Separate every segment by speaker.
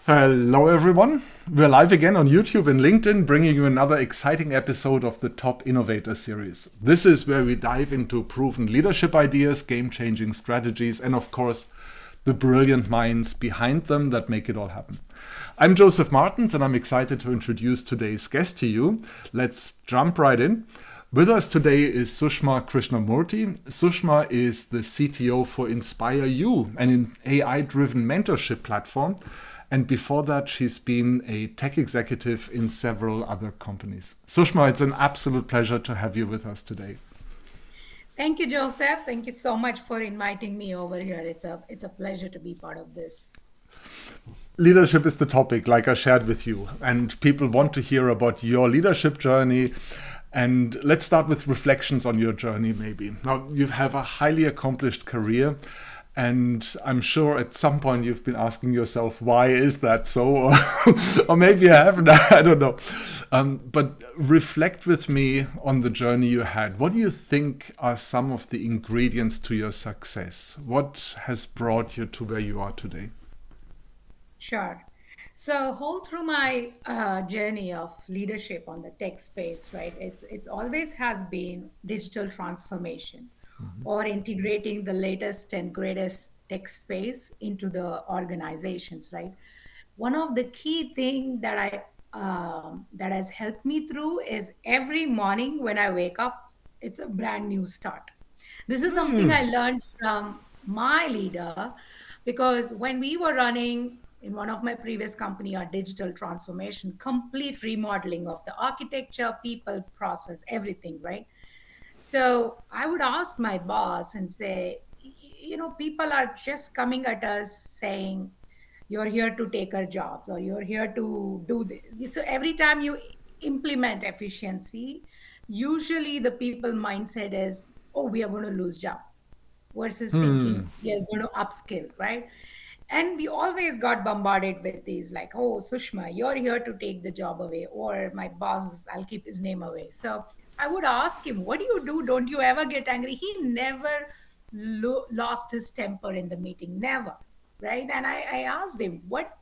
Speaker 1: Hello, everyone. We're live again on YouTube and LinkedIn, bringing you another exciting episode of the Top Innovator Series. This is where we dive into proven leadership ideas, game-changing strategies, and of course, the brilliant minds behind them that make it all happen. I'm Joseph Martins, and I'm excited to introduce today's guest to you. Let's jump right in. With us today is Sushma Krishnamurthy. Sushma is the CTO for Inspire You, an AI-driven mentorship platform. And before that, she's been a tech executive in several other companies. Sushma, it's an absolute pleasure to have you with us today.
Speaker 2: Thank you, Joseph. Thank you so much for inviting me over here. It's a pleasure to be part of this.
Speaker 1: Leadership is the topic, like I shared with you, and people want to hear about your leadership journey. And let's start with reflections on your journey, maybe. Now, you have a highly accomplished career, and I'm sure at some point you've been asking yourself, why is that so? Or maybe you haven't, I don't know. But reflect with me on the journey you had. What do you think are some of the ingredients to your success? What has brought you to where you are today?
Speaker 2: Sure. So, whole through my journey of leadership on the tech space, right? It's always has been digital transformation or integrating the latest and greatest tech space into the organizations, right? One of the key thing that that has helped me through is every morning when I wake up, it's a brand new start. This is something I learned from my leader because when we were running in one of my previous company, our digital transformation, complete remodeling of the architecture, people, process, everything, right? So I would ask my boss and say, people are just coming at us saying, you're here to take our jobs or you're here to do this. So every time you implement efficiency, usually the people mindset is, oh, we are going to lose job versus thinking we are going to upskill, right? And we always got bombarded with these like, oh, Sushma, you're here to take the job away, or my boss, I'll keep his name away. So I would ask him, what do you do? Don't you ever get angry? He never lost his temper in the meeting, never, right? And I asked him, what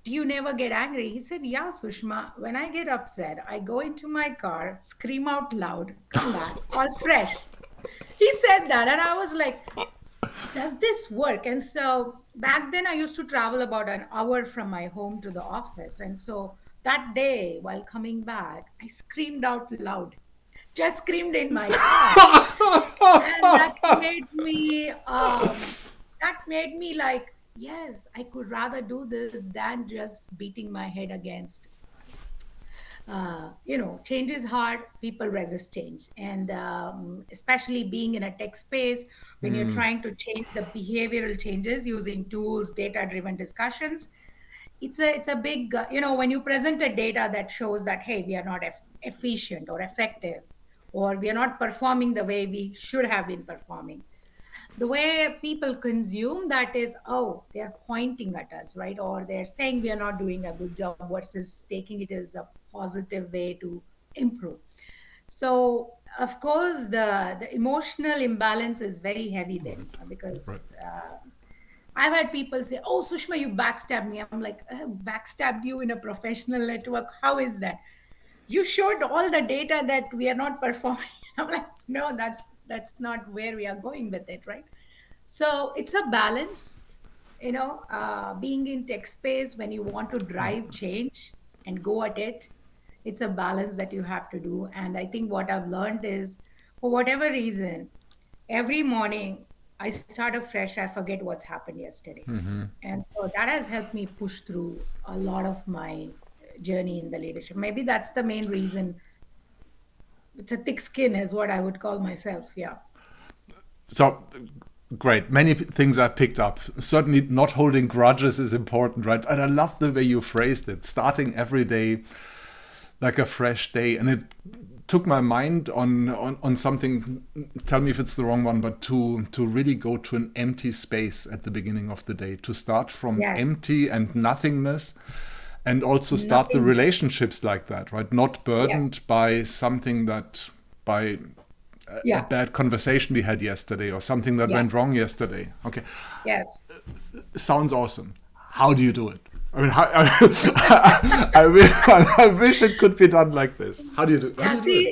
Speaker 2: do you never get angry? He said, yeah, Sushma, when I get upset, I go into my car, scream out loud, come back, all fresh. He said that, and I was like, does this work? And so back then I used to travel about an hour from my home to the office. And so that day while coming back, I screamed out loud, just screamed in my car. And that made me like, yes, I could rather do this than just beating my head against change is hard. People resist change. And especially being in a tech space, when you're trying to change the behavioral changes using tools, data driven discussions, it's a big, when you present a data that shows that, hey, we are not efficient or effective, or we are not performing the way we should have been performing, the way people consume that is, oh, they're pointing at us, right? Or they're saying we are not doing a good job versus taking it as a positive way to improve. So of course the emotional imbalance is very heavy then
Speaker 1: Right.
Speaker 2: because I've had people say, oh, Sushma, you backstabbed me. I'm like, backstabbed you in a professional network? How is that? You showed all the data that we are not performing. I'm like, no, that's not where we are going with it, right? So it's a balance, being in tech space when you want to drive change and go at it. It's a balance that you have to do. And I think what I've learned is, for whatever reason, every morning I start afresh. I forget what's happened yesterday. And so that has helped me push through a lot of my journey in the leadership. Maybe that's the main reason. It's a thick skin, is what I would call myself. Yeah.
Speaker 1: So, great. Many things I picked up. Certainly, not holding grudges is important, right? And I love the way you phrased it. Starting every day like a fresh day, and it took my mind on something. Tell me if it's the wrong one, but to really go to an empty space at the beginning of the day, to start from
Speaker 2: Yes.
Speaker 1: empty and nothingness, and also start the
Speaker 2: Nothing.
Speaker 1: relationships like that, right? Not
Speaker 2: Yes.
Speaker 1: burdened by something that by a
Speaker 2: Yeah.
Speaker 1: bad conversation we had yesterday or something that
Speaker 2: Yeah.
Speaker 1: went wrong yesterday. Okay,
Speaker 2: Yes.
Speaker 1: sounds awesome. How do you do it? I mean, I wish it could be done like this. How do you do? How do you do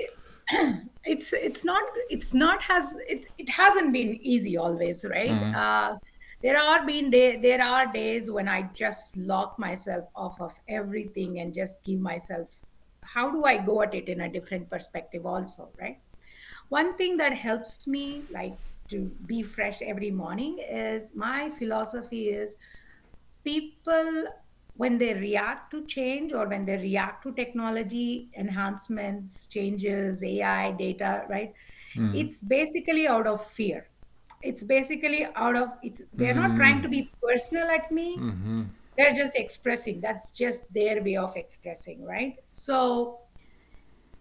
Speaker 1: it?
Speaker 2: See, it hasn't been easy always, right? There are days when I just lock myself off of everything and just give myself, how do I go at it in a different perspective also, right? One thing that helps me like to be fresh every morning is my philosophy is people, when they react to change or when they react to technology enhancements, changes, AI, data, right? It's basically out of fear. It's basically out of it's they're not trying to be personal at me. They're just expressing. That's just their way of expressing, right? So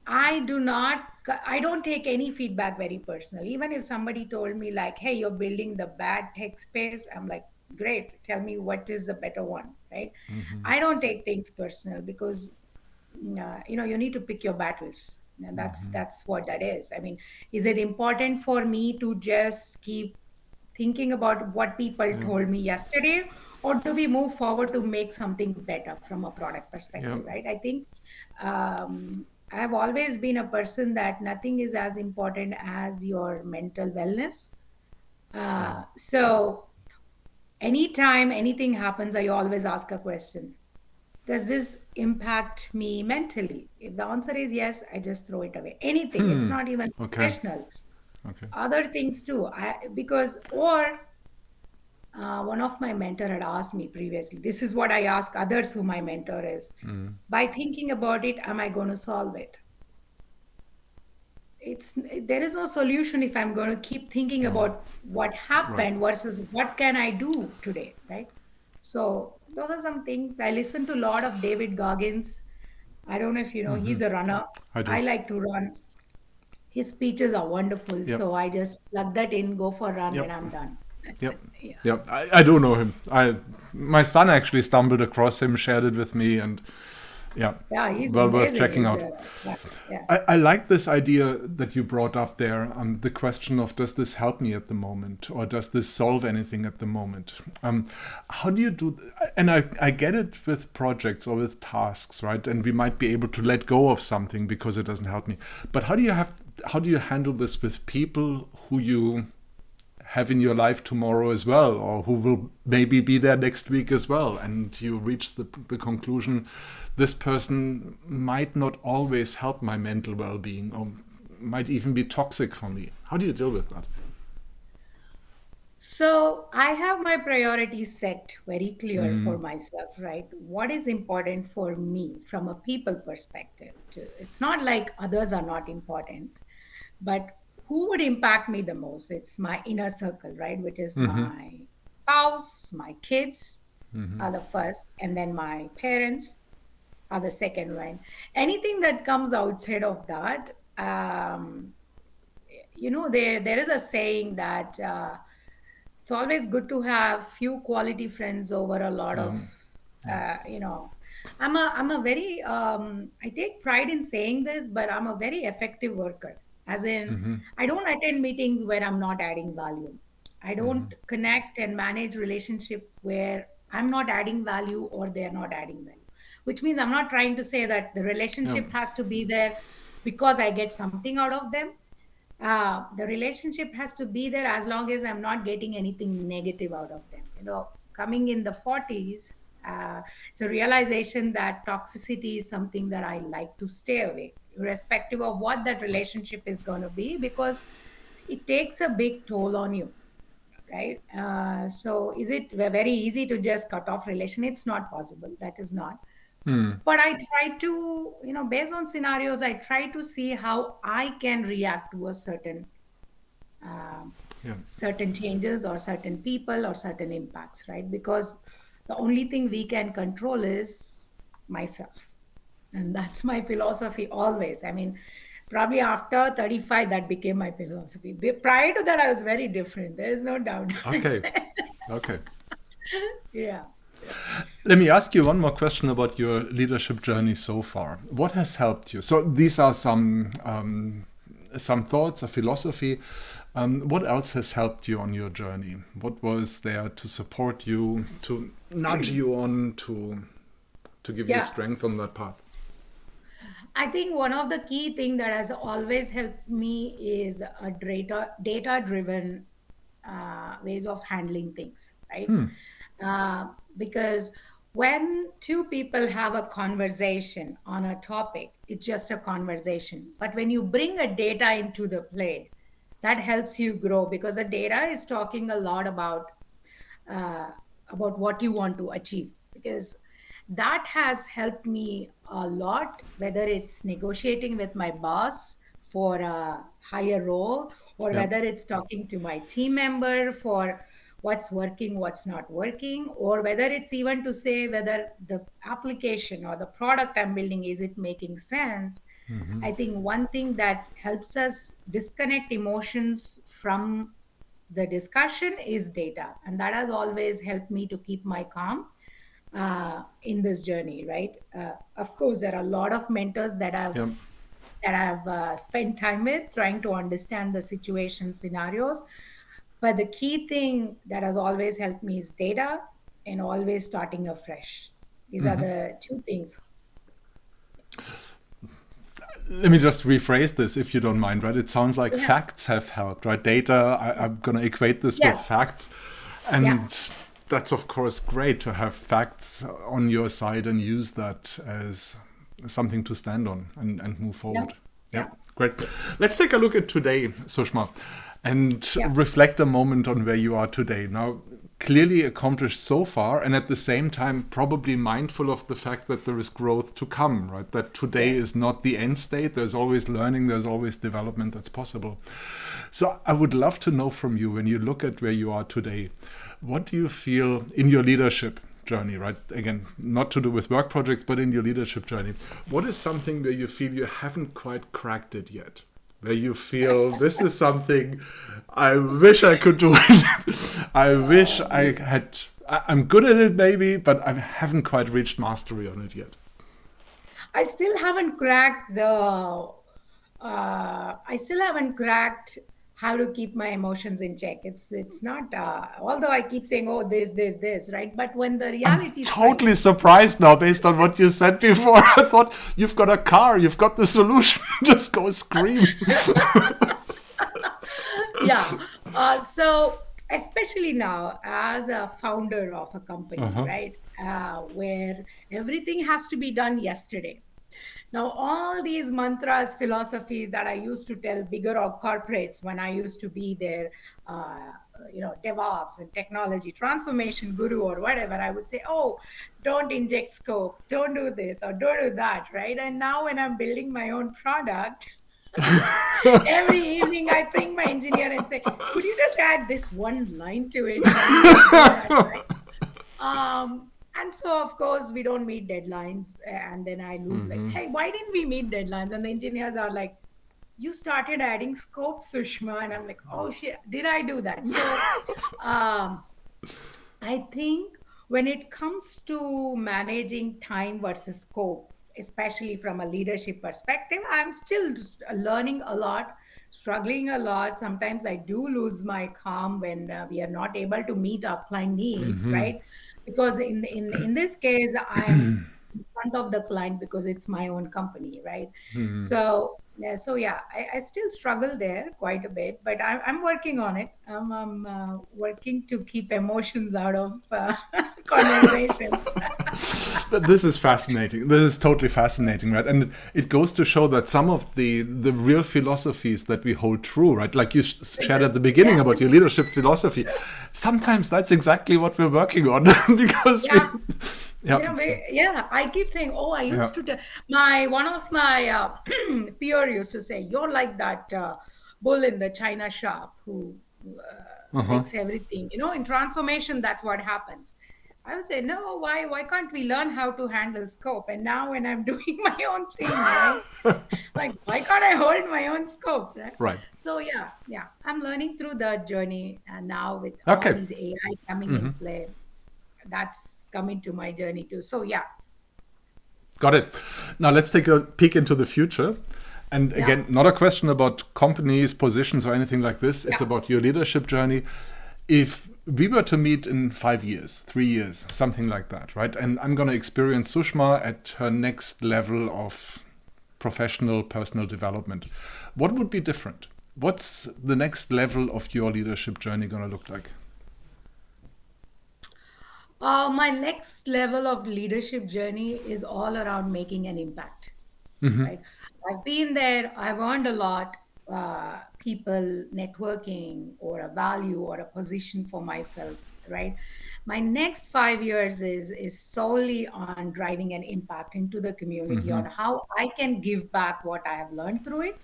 Speaker 2: I don't take any feedback very personal. Even if somebody told me like, hey, you're building the bad tech space, I'm like, great, tell me what is the better one, right? I don't take things personal because you need to pick your battles. And that's what that is. I mean, is it important for me to just keep thinking about what people told me yesterday, or do we move forward to make something better from a product
Speaker 1: Yeah.
Speaker 2: perspective, right? I think I've always been a person that nothing is as important as your mental wellness. So anytime anything happens, I always ask a question. Does this impact me mentally? If the answer is yes, I just throw it away. Anything. It's not even
Speaker 1: Okay.
Speaker 2: professional.
Speaker 1: Okay.
Speaker 2: Other things too. One of my mentor had asked me previously, this is what I ask others who my mentor is. By thinking about it, am I going to solve it? There is no solution if I'm going to keep thinking about what happened versus what can I do today, right? So those are some things. I listen to a lot of David Goggins. I don't know if you know, he's a runner.
Speaker 1: I do.
Speaker 2: I like to run. His speeches are wonderful.
Speaker 1: Yep.
Speaker 2: So I just plug that in, go for a run,
Speaker 1: Yep.
Speaker 2: and I'm done.
Speaker 1: Yep.
Speaker 2: Yeah.
Speaker 1: Yep. I do know him. My son actually stumbled across him, shared it with me, and yeah,
Speaker 2: He's
Speaker 1: well worth
Speaker 2: amazing.
Speaker 1: checking out.
Speaker 2: Yeah.
Speaker 1: I like this idea that you brought up there, the question of does this help me at the moment or does this solve anything at the moment? How do you do, and I get it with projects or with tasks, right? And we might be able to let go of something because it doesn't help me. But how do you handle this with people who you have in your life tomorrow as well, or who will maybe be there next week as well, and you reach the conclusion this person might not always help my mental well-being or might even be toxic for me? How do you deal with that?
Speaker 2: So I have my priorities set very clear for myself, right? What is important for me from a people perspective? It's not like others are not important, but who would impact me the most? It's my inner circle, right? Which is my spouse, my kids are the first, and then my parents are the second one. Anything that comes outside of that, there is a saying that it's always good to have few quality friends over a lot of, you know. I'm a very I take pride in saying this, but I'm a very effective worker. As in, I don't attend meetings where I'm not adding value. I don't connect and manage relationship where I'm not adding value or they're not adding value. Which means I'm not trying to say that the
Speaker 1: Yeah.
Speaker 2: relationship has to be there because I get something out of them. The relationship has to be there as long as I'm not getting anything negative out of them. Coming in the 40s, it's a realization that toxicity is something that I like to stay away, irrespective of what that relationship is going to be, because it takes a big toll on you, right? So is it very easy to just cut off relation? It's not possible. That is not. But I try to, based on scenarios, I try to see how I can react to a um,
Speaker 1: Yeah.
Speaker 2: certain changes or certain people or certain impacts, right? Because the only thing we can control is myself. And that's my philosophy always. I mean, probably after 35, that became my philosophy. Prior to that, I was very different. There is no doubt.
Speaker 1: Okay. Okay.
Speaker 2: Yeah.
Speaker 1: Let me ask you one more question about your leadership journey so far. What has helped you? So these are some thoughts, a philosophy. What else has helped you on your journey? What was there to support you, to nudge you on, to to give you strength on that path?
Speaker 2: I think one of the key things that has always helped me is a data-driven ways of handling things, right? Because when two people have a conversation on a topic, it's just a conversation. But when you bring a data into the play, that helps you grow, because the data is talking a lot uh, about what you want to achieve. Because that has helped me a lot, whether it's negotiating with my boss for a higher role, or
Speaker 1: Yeah.
Speaker 2: whether it's talking to my team member for what's working, what's not working, or whether it's even to say whether the application or the product I'm building, is it making sense? I think one thing that helps us disconnect emotions from the discussion is data. And that has always helped me to keep my calm in this journey, right? Of course, there are a lot of mentors that
Speaker 1: Yeah.
Speaker 2: I've spent time with, trying to understand the situation scenarios. But the key thing that has always helped me is data, and always starting afresh. These are the two things.
Speaker 1: Let me just rephrase this, if you don't mind, right? It sounds like
Speaker 2: Yeah.
Speaker 1: facts have helped, right? Data, I'm going to equate this with
Speaker 2: Yes.
Speaker 1: facts. And
Speaker 2: Yeah.
Speaker 1: that's, of course, great to have facts on your side and use that as something to stand on and move forward.
Speaker 2: Yeah.
Speaker 1: Great. Let's take a look at today, Sushma, and
Speaker 2: Yeah.
Speaker 1: reflect a moment on where you are today. Now, clearly accomplished so far, and at the same time probably mindful of the fact that there is growth to come, right? That today is not the end state. There's always learning, there's always development that's possible. So I would love to know from you, when you look at where you are today, what do you feel in your leadership journey, right? Again, not to do with work projects, but in your leadership journey. What is something where you feel you haven't quite cracked it yet? Where you feel this is something I wish I could do it. I wish I had, I'm good at it maybe, but I haven't quite reached mastery on it yet.
Speaker 2: I still haven't cracked I still haven't cracked how to keep my emotions in check. It's not, although I keep saying, oh, this, right? But when the reality
Speaker 1: Totally surprised now based on what you said before. I thought, you've got a car, you've got the solution, just go scream.
Speaker 2: Yeah. So especially now as a founder of a company, right? Where everything has to be done yesterday. Now, all these mantras, philosophies that I used to tell bigger corporates when I used to be their, DevOps and technology transformation guru or whatever, I would say, oh, don't inject scope, don't do this or don't do that, right? And now when I'm building my own product, every evening I bring my engineer and say, could you just add this one line to it? And so, of course, we don't meet deadlines. And then I lose like, hey, why didn't we meet deadlines? And the engineers are like, you started adding scope, Sushma. And I'm like, oh, shit, did I do that? So I think when it comes to managing time versus scope, especially from a leadership perspective, I'm still just learning a lot, struggling a lot. Sometimes I do lose my calm when we are not able to meet our client needs, right? Because in this case, I'm in front of the client because it's my own company, right? So yeah, I still struggle there quite a bit, but I'm working on it. I'm working to keep emotions out of conversations.
Speaker 1: But this is fascinating. This is totally fascinating, right? And it goes to show that some of the real philosophies that we hold true, right? Like you shared at the beginning about your leadership philosophy. Sometimes that's exactly what we're working on because
Speaker 2: I keep saying, oh, I used to tell one of my peer used to say, you're like that bull in the china shop who makes everything, in transformation, that's what happens. I would say, no, why can't we learn how to handle scope? And now when I'm doing my own thing, right? Like, why can't I hold my own scope, right?
Speaker 1: Right.
Speaker 2: So yeah, I'm learning through the journey, and now with all these AI coming in play, that's coming to my journey too. So yeah.
Speaker 1: Got it. Now let's take a peek into the future. And again, not a question about companies, positions, or anything like this. It's about your leadership journey. If we were to meet in 5 years, 3 years, something like that, right? And I'm going to experience Sushma at her next level of professional, personal development. What would be different? What's the next level of your leadership journey going to look like?
Speaker 2: My next level of leadership journey is all around making an impact, right? I've been there, I've earned a lot, people networking or a value or a position for myself, right? My next 5 years is solely on driving an impact into the community on how I can give back what I have learned through it,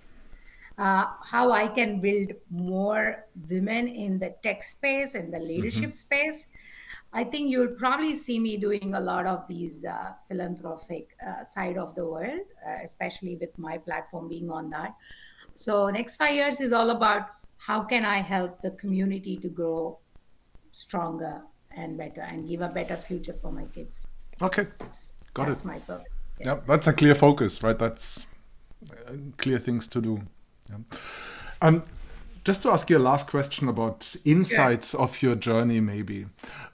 Speaker 2: how I can build more women in the tech space and the leadership space. I think you'll probably see me doing a lot of these philanthropic side of the world, especially with my platform being on that. So next 5 years is all about how can I help the community to grow stronger and better and give a better future for my kids.
Speaker 1: Okay, got
Speaker 2: That's
Speaker 1: it.
Speaker 2: my focus.
Speaker 1: Yeah, that's a clear focus, right? That's clear things to do. Yeah. Just to ask you a last question about insights of your journey, maybe.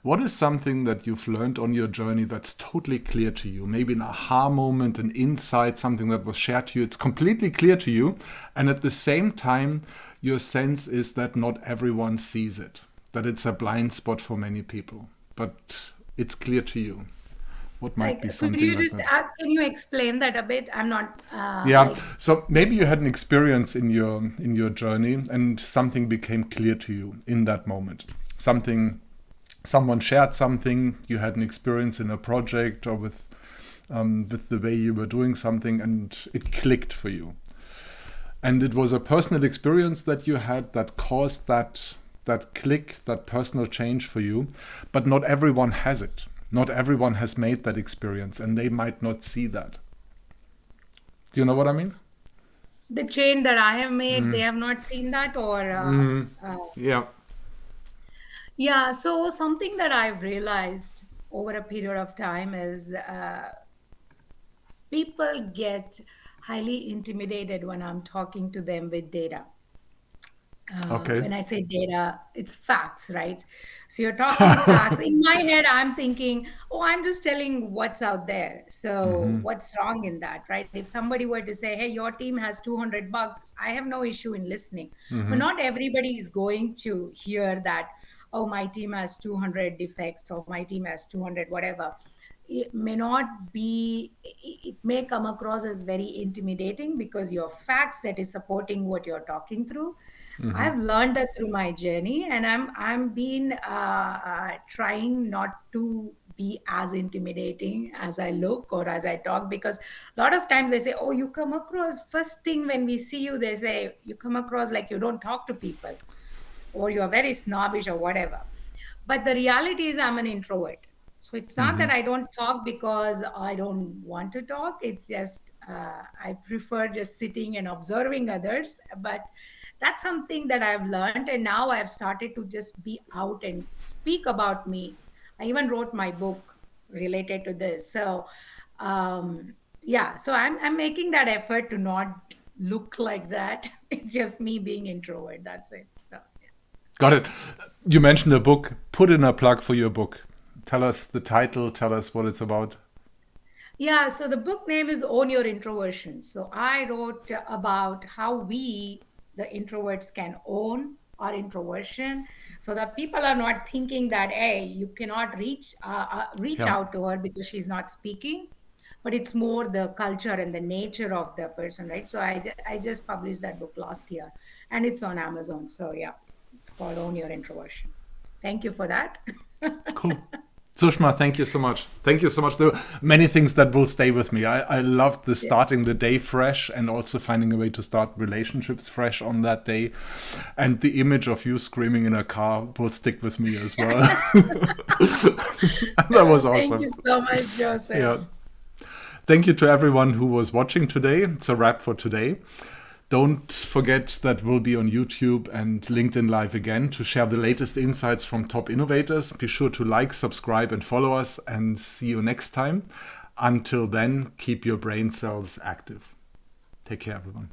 Speaker 1: What is something that you've learned on your journey that's totally clear to you? Maybe an aha moment, an insight, something that was shared to you. It's completely clear to you. And at the same time, your sense is that not everyone sees it, that it's a blind spot for many people, but it's clear to you. What might be
Speaker 2: Could
Speaker 1: something
Speaker 2: you
Speaker 1: like
Speaker 2: just
Speaker 1: that?
Speaker 2: can you explain that a bit? I'm not
Speaker 1: Yeah. So maybe you had an experience in your journey and something became clear to you in that moment. Someone shared something, you had an experience in a project or with the way you were doing something, and it clicked for you. And it was a personal experience that you had that caused that click, that personal change for you. But not everyone has it. Not everyone has made that experience, and they might not see that. Do you know what I mean?
Speaker 2: the chain that I have made, they have not seen that, or
Speaker 1: Yeah.
Speaker 2: yeah. So something that I've realized over a period of time is people get highly intimidated when I'm talking to them with data.
Speaker 1: Okay.
Speaker 2: When I say data, it's facts, right? So you're talking facts. In my head, I'm thinking, oh, I'm just telling what's out there. So what's wrong in that, right? If somebody were to say, hey, your team has $200, I have no issue in listening. But not everybody is going to hear that, oh, my team has 200 defects or my team has 200, whatever. It may not be, it may come across as very intimidating because your facts that is supporting what you're talking through. I've learned that through my journey, and I'm been trying not to be as intimidating as I look or as I talk, because a lot of times they say, "Oh, you come across first thing when we see you." They say you come across like you don't talk to people, or you're very snobbish or whatever. But the reality is, I'm an introvert. So it's not that I don't talk because I don't want to talk. It's just I prefer just sitting and observing others. But that's something that I've learned. And now I've started to just be out and speak about me. I even wrote my book related to this. So, yeah, so I'm making that effort to not look like that. It's just me being introvert. That's it. So, yeah.
Speaker 1: Got it. You mentioned the book. Put in a plug for your book. Tell us the title. Tell us what it's about.
Speaker 2: Yeah, so the book name is Own Your Introversion. So I wrote about how we, the introverts, can own our introversion, so that people are not thinking that, hey, you cannot reach
Speaker 1: Yeah.
Speaker 2: out to her because she's not speaking, but it's more the culture and the nature of the person, right? So I just published that book last year, and it's on Amazon. So yeah, it's called Own Your Introversion. Thank you for that.
Speaker 1: Cool. Sushma, thank you so much. Thank you so much. There are many things that will stay with me. I loved the starting the day fresh and also finding a way to start relationships fresh on that day. And the image of you screaming in a car will stick with me as well. That was awesome.
Speaker 2: Thank you so much, Joseph.
Speaker 1: Yeah. Thank you to everyone who was watching today. It's a wrap for today. Don't forget that we'll be on YouTube and LinkedIn Live again to share the latest insights from top innovators. Be sure to like, subscribe, and follow us, and see you next time. Until then, keep your brain cells active. Take care, everyone.